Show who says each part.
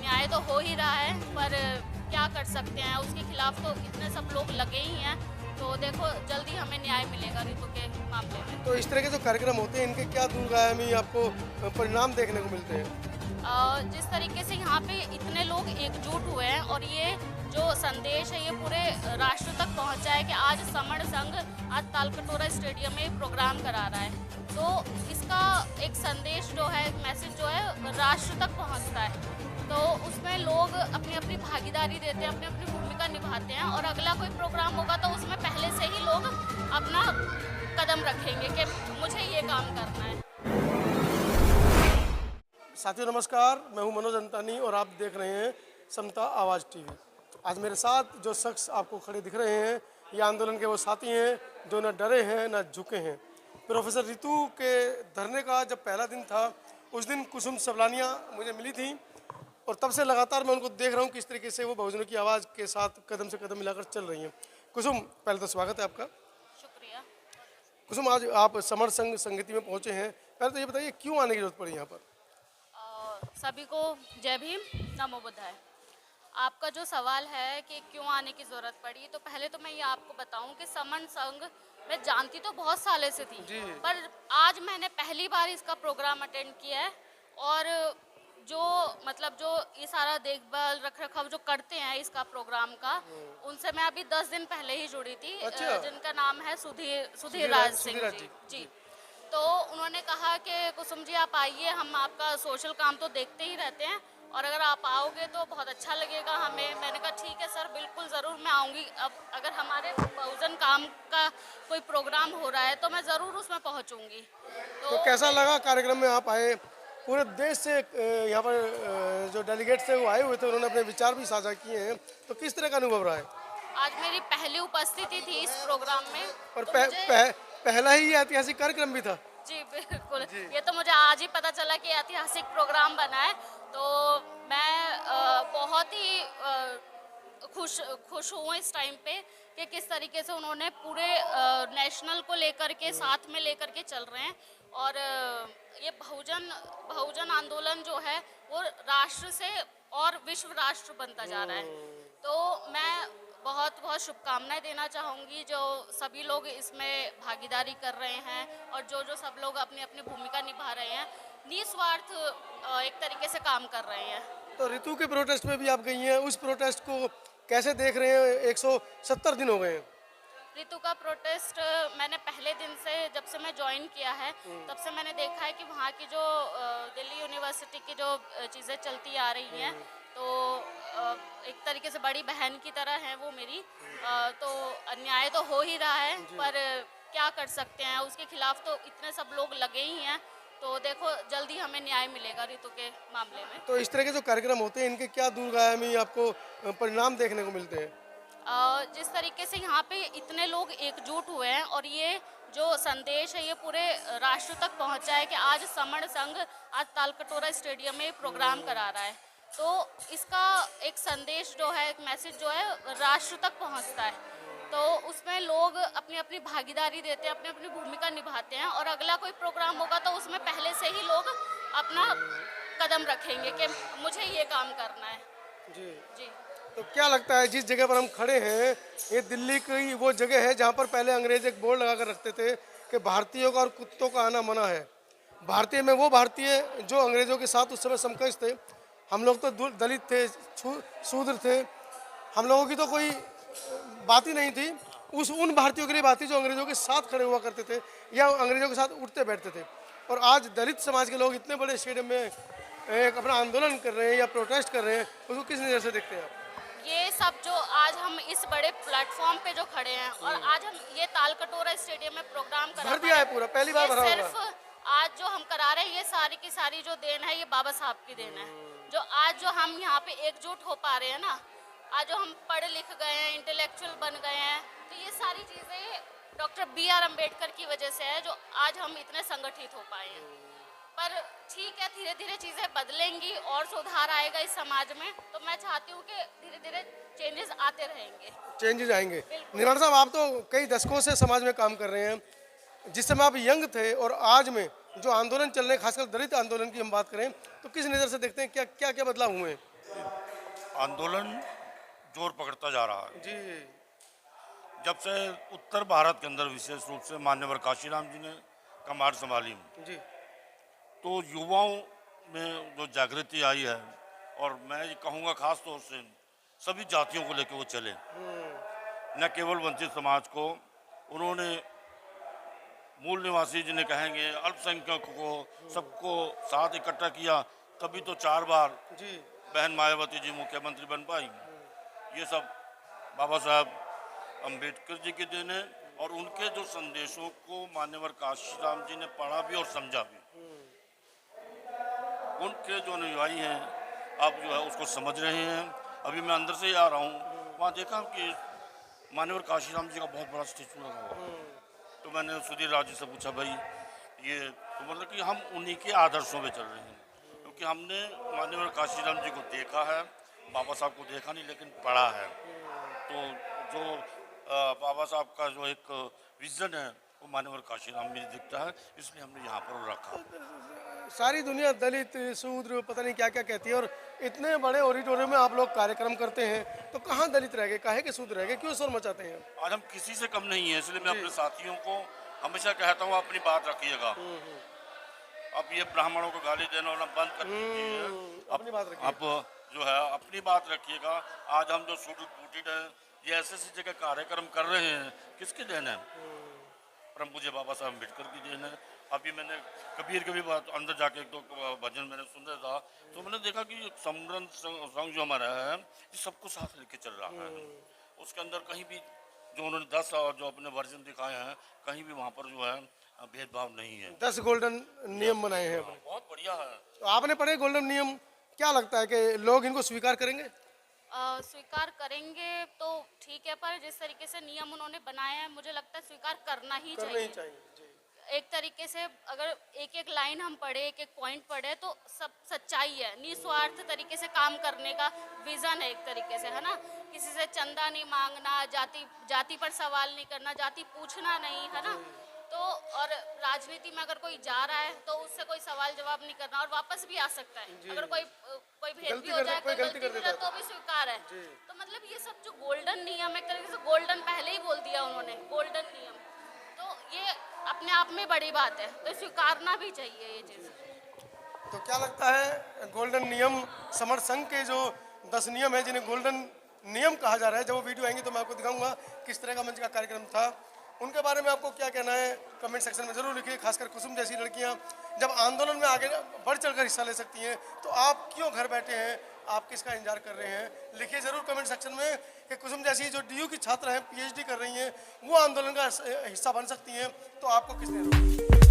Speaker 1: अन्याय तो हो ही रहा है, पर क्या कर सकते हैं, उसके खिलाफ तो इतने सब लोग लगे ही हैं। तो देखो जल्दी हमें न्याय मिलेगा रितु के मामले में।
Speaker 2: तो इस तरह के जो कार्यक्रम होते हैं इनके क्या दूरगामी आपको परिणाम देखने को मिलते हैं?
Speaker 1: जिस तरीके से यहाँ पे इतने लोग एकजुट हुए हैं और ये जो संदेश है ये पूरे राष्ट्र तक पहुँचा है कि आज समण संघ आज तालकटोरा स्टेडियम में प्रोग्राम करा रहा है। तो इसका एक संदेश जो है, एक मैसेज जो है राष्ट्र तक पहुँचता है। तो उसमें लोग अपनी अपनी भागीदारी देते हैं, अपनी अपनी भूमिका निभाते हैं और अगला कोई प्रोग्राम होगा तो उसमें पहले से ही लोग अपना कदम रखेंगे कि मुझे ये काम करना है।
Speaker 2: साथियों नमस्कार, मैं हूं मनोज अंतानी और आप देख रहे हैं समता आवाज़ टीवी। आज मेरे साथ जो शख्स आपको खड़े दिख रहे हैं ये आंदोलन के वो साथी हैं जो न डरे हैं न झुके हैं। प्रोफेसर रितु के धरने का जब पहला दिन था उस दिन कुसुम सबलानिया मुझे मिली थी और तब से लगातार मैं उनको देख रहा हूँ किस तरीके से वो बहुजनों की आवाज़ के साथ कदम से कदम मिलाकर चल रही हैं। कुसुम, पहले तो स्वागत है आपका।
Speaker 1: शुक्रिया।
Speaker 2: कुसुम, आज आप समर संघ संगति में पहुँचे हैं, पहले तो ये बताइए क्यों आने की जरूरत पड़ी यहाँ पर?
Speaker 1: सभी को जय भीम, नमो बुद्धाय। आपका जो सवाल है कि क्यों आने की ज़रूरत पड़ी, तो पहले तो मैं ये आपको बताऊं कि समन संघ मैं जानती तो बहुत सालों से थी, पर आज मैंने पहली बार इसका प्रोग्राम अटेंड किया है। और जो मतलब जो ये सारा देखभाल रख रखाव जो करते हैं इसका प्रोग्राम का, उनसे मैं अभी 10 दिन पहले ही जुड़ी थी।
Speaker 2: अच्छा।
Speaker 1: जिनका नाम है सुधीर राज सिंह
Speaker 2: सुधीर राज
Speaker 1: जी।
Speaker 2: जी।
Speaker 1: जी। तो उन्होंने कहा कि कुसुम जी आप आइए, हम आपका सोशल काम तो देखते ही रहते हैं और अगर आप आओगे तो बहुत अच्छा लगेगा हमें। मैंने कहा ठीक है सर, बिल्कुल ज़रूर मैं आऊँगी। अब अगर हमारे बहुजन काम का कोई प्रोग्राम हो रहा है तो मैं ज़रूर उसमें पहुँचूँगी।
Speaker 2: तो कैसा लगा कार्यक्रम में आप आए? पूरे देश से यहाँ पर जो डेलीगेट्स थे वो आए हुए थे, उन्होंने अपने विचार भी साझा किए हैं, तो किस तरह का अनुभव रहा है?
Speaker 1: आज मेरी पहली उपस्थिति थी इस प्रोग्राम में।
Speaker 2: और
Speaker 1: तो मुझे
Speaker 2: पहला ही ये ऐतिहासिक कार्यक्रम भी था।
Speaker 1: जी बिल्कुल, ये तो मुझे आज ही पता चला कि ऐतिहासिक प्रोग्राम बना है। तो मैं बहुत ही खुश हूँ इस टाइम पे कि किस तरीके से उन्होंने पूरे नेशनल को लेकर के साथ में लेकर के चल रहे हैं। और ये बहुजन आंदोलन जो है वो राष्ट्र से और विश्व राष्ट्र बनता जा रहा है। तो मैं बहुत बहुत शुभकामनाएं देना चाहूँगी जो सभी लोग इसमें भागीदारी कर रहे हैं और जो सब लोग अपनी अपनी भूमिका निभा रहे हैं, निस्वार्थ एक तरीके से काम कर रहे हैं।
Speaker 2: तो ऋतु के प्रोटेस्ट में भी आप गई हैं, उस प्रोटेस्ट को कैसे देख रहे हैं? 170 दिन हो गए हैं।
Speaker 1: ऋतु का प्रोटेस्ट मैंने पहले दिन से, जब से मैं ज्वाइन किया है तब से मैंने देखा है कि वहाँ की जो दिल्ली यूनिवर्सिटी की जो चीज़ें चलती आ रही हैं, तो एक तरीके से बड़ी बहन की तरह है वो मेरी। तो अन्याय तो हो ही रहा है, पर क्या कर सकते हैं, उसके खिलाफ तो इतने सब लोग लगे ही हैं। तो देखो जल्दी हमें न्याय मिलेगा रितु के मामले में।
Speaker 2: तो इस तरह के जो कार्यक्रम होते हैं इनके क्या दूरगामी आपको परिणाम देखने को मिलते हैं?
Speaker 1: जिस तरीके से यहाँ पे इतने लोग एकजुट हुए हैं और ये जो संदेश है ये पूरे राष्ट्र तक पहुँचा है कि आज समण संघ आज तालकटोरा स्टेडियम में प्रोग्राम करा रहा है। तो इसका एक संदेश जो है, एक मैसेज जो है राष्ट्र तक पहुँचता है। तो उसमें लोग अपनी अपनी भागीदारी देते हैं, अपनी अपनी भूमिका निभाते हैं और अगला कोई प्रोग्राम होगा तो उसमें पहले से ही लोग अपना कदम रखेंगे कि मुझे ये काम करना है।
Speaker 2: जी।
Speaker 1: जी।
Speaker 2: तो क्या लगता है जिस जगह पर हम खड़े हैं ये दिल्ली की वो जगह है जहाँ पर पहले अंग्रेज एक बोर्ड लगा कर रखते थे कि भारतीयों का और कुत्तों का आना मना है। भारतीय में वो भारतीय जो अंग्रेजों के साथ उस समय समकक्ष थे। हम लोग तो दलित थे, शूद्र थे, हम लोगों की तो कोई बात ही नहीं थी। उन भारतीयों के लिए बात थी जो अंग्रेजों के साथ खड़े हुआ करते थे या अंग्रेजों के साथ उठते बैठते थे। और आज दलित समाज के लोग इतने बड़े स्टेडियम में एक अपना आंदोलन कर रहे हैं या प्रोटेस्ट कर रहे हैं, उसको किस नज़र से देखते हैं आप?
Speaker 1: ये सब जो आज हम इस बड़े प्लेटफॉर्म पे जो खड़े हैं और आज हम ये तालकटोरा स्टेडियम में प्रोग्राम करा
Speaker 2: भर दिया है पूरा, पहली बार भरा
Speaker 1: सिर्फ
Speaker 2: होगा।
Speaker 1: आज जो हम करा रहे हैं ये सारी की सारी जो देन है ये बाबा साहब की देन है। जो आज जो हम यहाँ पे एकजुट हो पा रहे हैं ना, आज जो हम पढ़ लिख गए हैं, इंटेलेक्चुअल बन गए हैं, तो ये सारी चीज़ें डॉक्टर B.R. अम्बेडकर की वजह से है जो आज हम इतने संगठित हो पाए हैं। पर ठीक है, धीरे धीरे चीज़ें बदलेंगी और सुधार आएगा इस समाज में। तो मैं चाहती हूँ कि धीरे धीरे चेंजेस आते रहेंगे।
Speaker 2: चेंजेस आएंगे। निर्मल साहब, आप तो कई दशकों से समाज में काम कर रहे हैं। जिस समय आप यंग थे और आज में जो आंदोलन चल रहे हैं, खासकर दलित आंदोलन की हम बात करें, तो किस नज़र से देखते हैं क्या क्या क्या बदलाव हुए हैं?
Speaker 3: आंदोलन जोर पकड़ता जा रहा है।
Speaker 2: जी
Speaker 3: जब से उत्तर भारत के अंदर विशेष रूप से मान्यवर काशीराम जी ने कमान संभाली,
Speaker 2: जी
Speaker 3: तो युवाओं में जो जागृति आई है, और मैं ये कहूँगा खास तौर से सभी जातियों को लेकर वो चले, न केवल वंचित समाज को। उन्होंने मूल निवासी जिन्हें कहेंगे अल्पसंख्यक को, सबको साथ इकट्ठा किया, तभी तो 4 बार
Speaker 2: जी
Speaker 3: बहन मायावती जी मुख्यमंत्री बन पाई। ये सब बाबा साहब अम्बेडकर जी के देन है, और उनके जो संदेशों को मान्यवर काशीराम जी ने पढ़ा भी और समझा भी। उनके जो अनुयायी हैं आप जो है उसको समझ रहे हैं। अभी मैं अंदर से ही आ रहा हूँ, वहाँ देखा कि मान्यवर काशीराम जी का बहुत बड़ा स्टेचू लगा हुआ। तो मैंने सुधीर राज जी से पूछा, भाई ये तो मतलब कि हम उन्हीं के आदर्शों पे चल रहे हैं, क्योंकि हमने मान्यवर काशीराम जी को देखा है, बाबा साहब को देखा नहीं लेकिन पढ़ा है। तो जो बाबा साहब का जो एक विजन है वो मान्यवर काशीराम में दिखता है, इसलिए हमने यहाँ पर रखा।
Speaker 2: सारी दुनिया दलित शूद्र पता नहीं क्या क्या कहती है, और इतने बड़े ऑडिटोरियम में आप लोग कार्यक्रम करते हैं, तो कहाँ दलित रह गए, काहे के शूद्र रह गए, क्यों शोर मचाते हैं?
Speaker 3: आज हम किसी से कम नहीं है, इसलिए मैं अपने साथियों को हमेशा कहता हूँ अपनी बात रखिएगा। अब ये ब्राह्मणों को गाली देना होना बंद कर दीजिए,
Speaker 2: अपनी बात रखिए।
Speaker 3: आप जो है अपनी बात रखिएगा। आज हम जो शूटिड बूटिड है, ये ऐसे जगह कार्यक्रम कर रहे हैं, किसकी देन है? परम पूज्य बाबा साहब अम्बेडकर की देन है। अभी मैंने कबीर के भी बात अंदर जाके 1-2 भजन मैंने सुन रहा था, तो मैंने देखा कि समरन संघ जो हमारा है ये सबको साथ लेके चल रहा है। उसके अंदर कहीं भी जो उन्होंने 10 और जो अपने वर्जन दिखाए हैं, कहीं भी वहाँ पर जो है भेदभाव नहीं है।
Speaker 2: 10 गोल्डन नियम बनाए हैं आपने।
Speaker 3: बहुत बढ़िया है।
Speaker 2: तो आपने पढ़े गोल्डन नियम, क्या लगता है कि लोग इनको स्वीकार करेंगे?
Speaker 1: स्वीकार करेंगे तो ठीक है, पर जिस तरीके से नियम उन्होंने बनाए हैं मुझे लगता है स्वीकार करना ही
Speaker 2: करना ही
Speaker 1: चाहिए।
Speaker 2: चाहिए जी।
Speaker 1: एक तरीके से अगर एक एक लाइन हम पढ़े, एक एक पॉइंट पढ़े, तो सब सच्चाई है, निस्वार्थ तरीके से काम करने का विजन है एक तरीके से, है ना। किसी से चंदा नहीं मांगना, जाति पर सवाल नहीं करना, जाति पूछना नहीं, है ना। तो और राजनीति में अगर कोई जा रहा है तो उससे कोई सवाल जवाब नहीं करना, और वापस भी आ सकता है। अगर कोई भेद भी हो जाए, कोई गलती भी हो जाए तो भी स्वीकार है। तो मतलब ये सब जो गोल्डन नियम, एक तरीके से गोल्डन पहले ही बोल दिया उन्होंने, गोल्डन नियम, तो ये अपने आप में बड़ी बात है, तो स्वीकारना भी चाहिए ये चीज़।
Speaker 2: तो क्या लगता है गोल्डन नियम समर संघ के जो 10 नियम है जिन्हें गोल्डन नियम कहा जा रहा है, जब वो वीडियो आएंगे तो मैं आपको दिखाऊंगा किस तरह का मंच का कार्यक्रम था, उनके बारे में आपको क्या कहना है कमेंट सेक्शन में ज़रूर लिखिए। खासकर कुसुम जैसी लड़कियां जब आंदोलन में आगे बढ़ चढ़कर हिस्सा ले सकती हैं, तो आप क्यों घर बैठे हैं, आप किसका इंतजार कर रहे हैं? लिखिए ज़रूर कमेंट सेक्शन में कि कुसुम जैसी जो DU की छात्र हैं, PhD कर रही हैं, वो आंदोलन का हिस्सा बन सकती हैं, तो आपको किसने रोका?